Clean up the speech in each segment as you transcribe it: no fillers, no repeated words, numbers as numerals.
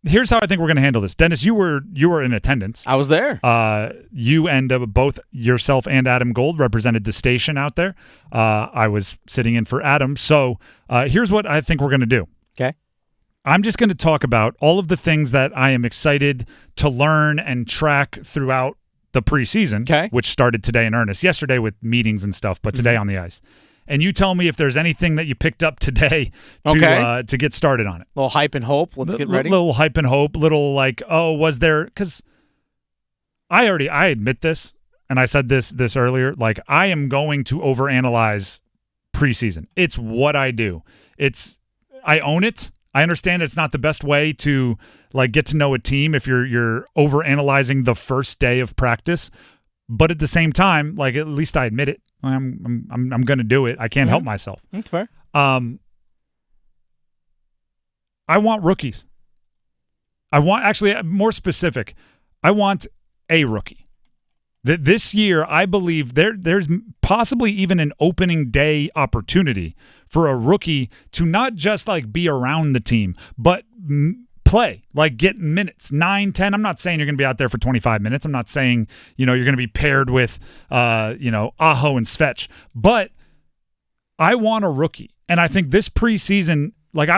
here's how I think we're going to handle this. Dennis, you were in attendance. I was there. You and both yourself and Adam Gold represented the station out there. I was sitting in for Adam. So here's what I think we're going to do. Okay. I'm just going to talk about all of the things that I am excited to learn and track throughout the preseason, which started today in earnest. Yesterday with meetings and stuff, but today on the ice. And you tell me if there's anything that you picked up today to get started on it. A little hype and hope. Let's get ready. Little hype and hope. Little like, oh, was there? Because I admit this, and I said this earlier. Like, I am going to overanalyze preseason. It's what I do. I own it. I understand it's not the best way to like get to know a team if you're overanalyzing the first day of practice. But at the same time, like at least I admit it. I'm going to do it. I can't help myself. That's fair. I want rookies. I want, actually, more specific, I want a rookie. This year, I believe there's possibly even an opening day opportunity for a rookie to not just like be around the team, but play, like get minutes, 9, 10. I'm not saying you're going to be out there for 25 minutes. I'm not saying, you're going to be paired with, Aho and Svetch. But I want a rookie. And I think this preseason, like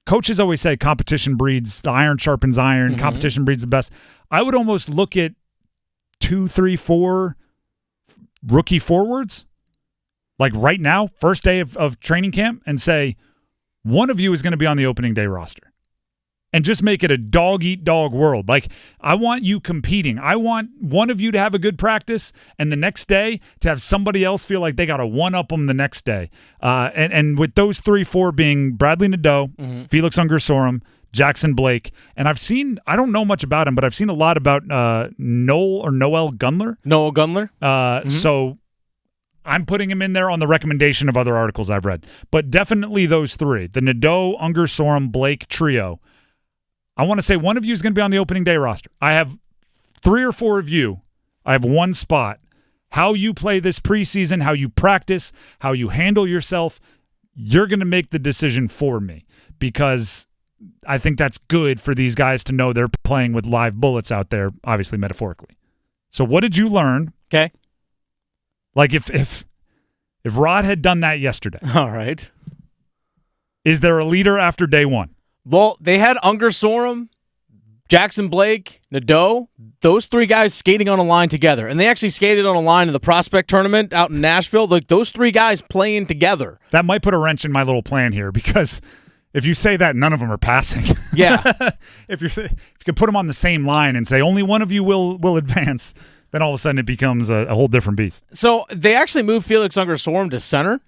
coaches always say competition breeds, the iron sharpens iron, competition breeds the best. I would almost look at 2, 3, 4 rookie forwards, like right now, first day of training camp, and say, one of you is going to be on the opening day roster, and just make it a dog-eat-dog world. Like, I want you competing. I want one of you to have a good practice, and the next day to have somebody else feel like they got to one-up them the next day. And with those 3, 4 being Bradley Nadeau, Felix Unger-Sorum, Jackson Blake, and I don't know much about him, but I've seen a lot about Noel Gunler. Noel Gunler? So I'm putting him in there on the recommendation of other articles I've read. But definitely those 3, the Nadeau, Unger-Sorum, Blake trio. I want to say one of you is going to be on the opening day roster. I have 3 or 4 of you. I have one spot. How you play this preseason, how you practice, how you handle yourself, you're going to make the decision for me, because I think that's good for these guys to know they're playing with live bullets out there, obviously metaphorically. So what did you learn? Okay. Like if Rod had done that yesterday. All right. Is there a leader after day one? Well, they had Unger-Sorum, Jackson Blake, Nadeau, those 3 guys skating on a line together. And they actually skated on a line in the prospect tournament out in Nashville. Like, those 3 guys playing together. That might put a wrench in my little plan here, because if you say that, none of them are passing. Yeah. If you could put them on the same line and say only one of you will advance, then all of a sudden it becomes a whole different beast. So they actually moved Felix Unger-Sorum to center,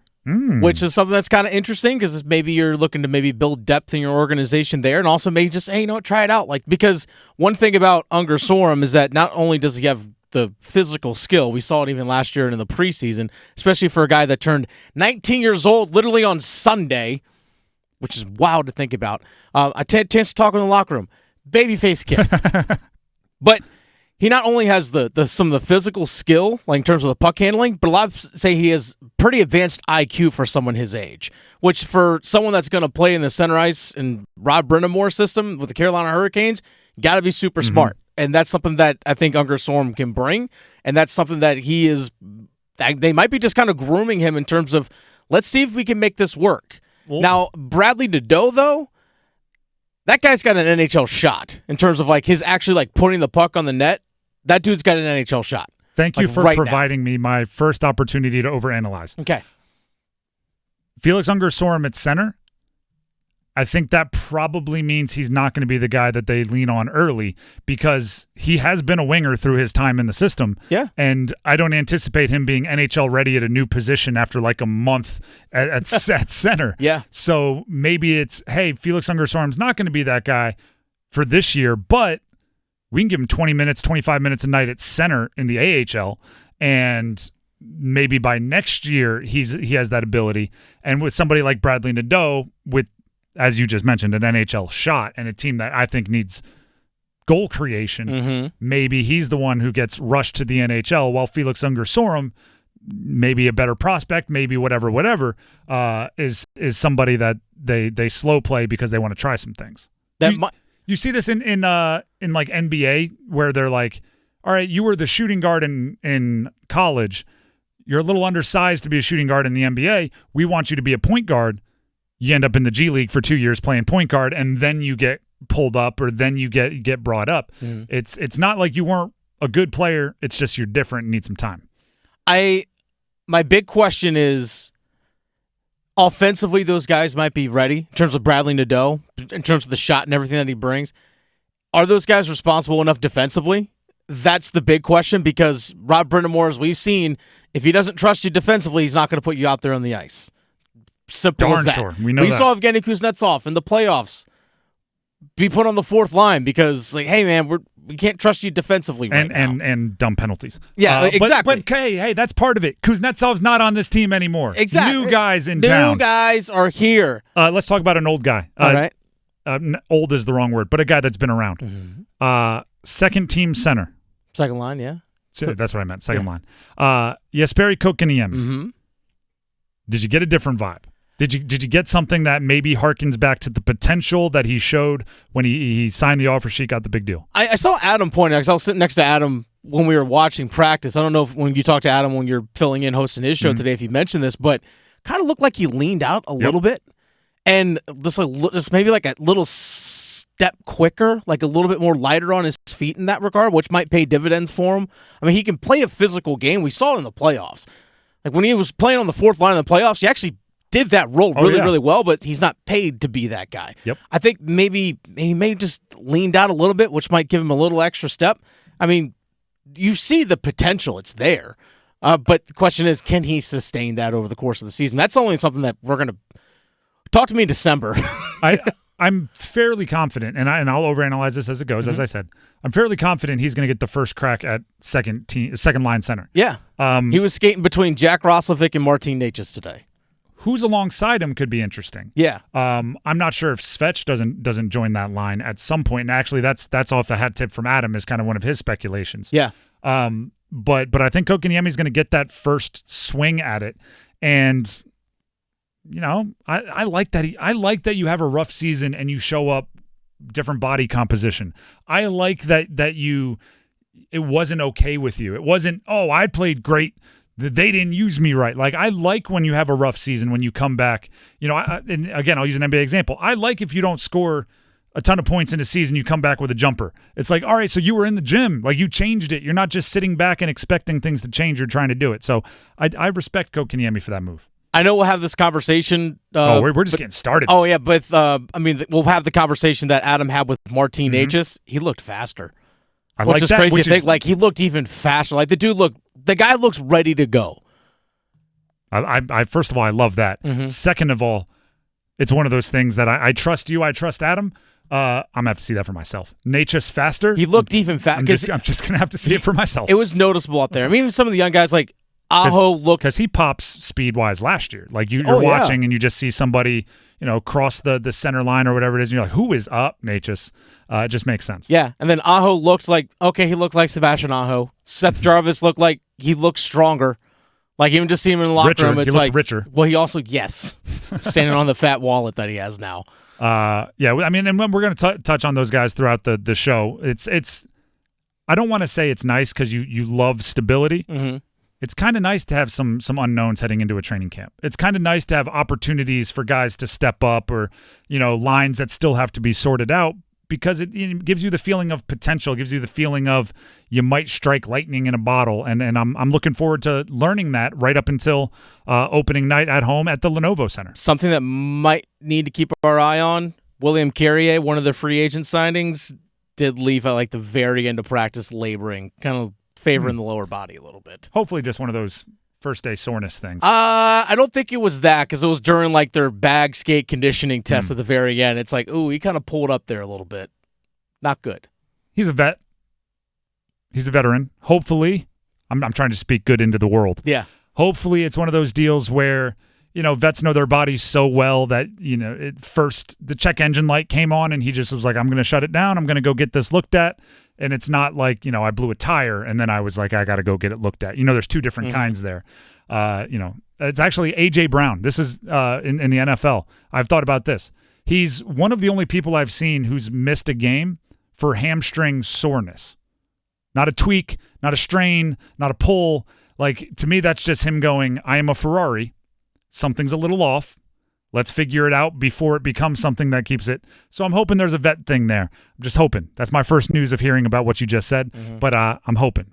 which is something that's kind of interesting, because maybe you're looking to maybe build depth in your organization there, and also maybe just, hey, try it out. Like, because one thing about Unger-Sorum is that not only does he have the physical skill, we saw it even last year in the preseason, especially for a guy that turned 19 years old literally on Sunday, which is wild to think about. I had a chance to talk in the locker room. Babyface kid. But he not only has some of the physical skill, like in terms of the puck handling, but a lot say he has pretty advanced IQ for someone his age, which for someone that's going to play in the center ice and Rod brind'amour system with the Carolina Hurricanes, got to be super smart. And that's something that I think Unger-Sorum can bring, and that's something that they might be just kind of grooming him in terms of, let's see if we can make this work. Well, now, Bradley Nadeau, though, that guy's got an NHL shot in terms of like his actually like putting the puck on the net. That dude's got an NHL shot. Thank you for providing me my first opportunity to overanalyze. Okay. Felix Unger-Sorum at center, I think that probably means he's not going to be the guy that they lean on early, because he has been a winger through his time in the system. Yeah. And I don't anticipate him being NHL ready at a new position after like a month at center. Yeah. So maybe it's, hey, Felix Unger-Sorum's not going to be that guy for this year, but we can give him 20 minutes, 25 minutes a night at center in the AHL, and maybe by next year he has that ability. And with somebody like Bradley Nadeau, with, as you just mentioned, an NHL shot and a team that I think needs goal creation, maybe he's the one who gets rushed to the NHL, while Felix Unger-Sorum maybe a better prospect, maybe whatever, is somebody that they slow play because they want to try some things. You see this in like NBA where they're like, all right, you were the shooting guard in college. You're a little undersized to be a shooting guard in the NBA. We want you to be a point guard. You end up in the G League for 2 years playing point guard, and then you get pulled up, or then you get brought up. It's not like you weren't a good player. It's just you're different and need some time. My big question is, offensively, those guys might be ready in terms of Bradley Nadeau, in terms of the shot and everything that he brings. Are those guys responsible enough defensively? That's the big question, because Rob Brind'amour, as we've seen, if he doesn't trust you defensively, he's not going to put you out there on the ice. Simple as that. Sure. We saw Evgeny Kuznetsov in the playoffs be put on the fourth line because, like, hey, man, we can't trust you defensively right now. And dumb penalties. Yeah, exactly. But hey, that's part of it. Kuznetsov's not on this team anymore. Exactly. New guys in town. New guys are here. Let's talk about an old guy. All right. Old is the wrong word, but a guy that's been around. Mm-hmm. Second team center. Second line, yeah. So that's what I meant. Second line. Jesperi Kotkaniemi. Mm-hmm. Did you get a different vibe? Did you get something that maybe harkens back to the potential that he showed when he signed the offer sheet, got the big deal? I saw Adam point out, because I was sitting next to Adam when we were watching practice. I don't know if when you talked to Adam when you're filling in hosting his show today, if you mentioned this, but kind of looked like he leaned out a little bit, and just maybe like a little step quicker, like a little bit more lighter on his feet in that regard, which might pay dividends for him. I mean, he can play a physical game. We saw it in the playoffs. Like when he was playing on the fourth line in the playoffs, he actually did that role really well, but he's not paid to be that guy. Yep. I think maybe he may just leaned out a little bit, which might give him a little extra step. I mean, you see the potential. It's there. But the question is, can he sustain that over the course of the season? That's only something that we're going to talk to me in December. I'm fairly confident, and I'll overanalyze this as it goes, as I said. I'm fairly confident he's going to get the first crack at second line center. Yeah. He was skating between Jack Roslovic and Martin Necas today. Who's alongside him could be interesting. Yeah. I'm not sure if Svech doesn't join that line at some point. And actually, that's off the hat tip from Adam, is kind of one of his speculations. Yeah. But I think Kotkaniemi is going to get that first swing at it, and you know, I like that I like that you have a rough season and you show up different body composition. I like that it wasn't okay with you. It wasn't, oh, I played great, they didn't use me right. Like, I like when you have a rough season, when you come back. You know, and again, I'll use an NBA example. I like if you don't score a ton of points in a season, you come back with a jumper. It's like, all right, so you were in the gym. Like, you changed it. You're not just sitting back and expecting things to change. You're trying to do it. So I respect Kotkaniemi for that move. I know we'll have this conversation. We're just getting started. Oh, yeah, but we'll have the conversation that Adam had with Martin Necas. He looked faster. Which is crazy to think. Like, he looked even faster. Like, the guy looks ready to go. I first of all, I love that. Second of all, it's one of those things that I trust you. I trust Adam. I'm going to have to see that for myself. Necas faster. He looked even faster. I'm just going to have to see it for myself. It was noticeable out there. I mean, even some of the young guys, like Aho looked, because he pops speed-wise last year. Like, you're watching and you just see somebody, you know, cross the center line or whatever it is, and you're like, who is up, Necas? It just makes sense. Yeah, and then Aho looked like, okay, he looked like Sebastian Aho. Seth Jarvis looked like he looked stronger. Like, even just seeing him in the locker room, it's like richer. Well, he also, standing on the fat wallet that he has now. Yeah, I mean, and we're going to touch on those guys throughout the show. It's I don't want to say it's nice because you love stability. It's kind of nice to have some unknowns heading into a training camp. It's kind of nice to have opportunities for guys to step up, or, you know, lines that still have to be sorted out, because it gives you the feeling of potential, gives you the feeling of you might strike lightning in a bottle, and I'm looking forward to learning that right up until opening night at home at the Lenovo Center. Something that might need to keep our eye on, William Carrier, one of the free agent signings, did leave at like the very end of practice laboring, kind of favoring the lower body a little bit. Hopefully just one of those first day soreness things. I don't think it was that, because it was during like their bag skate conditioning test at the very end. It's like, ooh, he kind of pulled up there a little bit. Not good. He's a vet. He's a veteran. Hopefully, I'm trying to speak good into the world. Yeah. Hopefully it's one of those deals where vets know their bodies so well that, first the check engine light came on and he just was like, I'm going to shut it down. I'm going to go get this looked at. And it's not like, I blew a tire and then I was like, I got to go get it looked at. There's two different kinds there. It's actually A.J. Brown. This is in the NFL. I've thought about this. He's one of the only people I've seen who's missed a game for hamstring soreness. Not a tweak, not a strain, not a pull. Like, to me, that's just him going, I am a Ferrari. Something's a little off. Let's figure it out before it becomes something that keeps it. So I'm hoping there's a vet thing there. I'm just hoping. That's my first news of hearing about what you just said, but I'm hoping.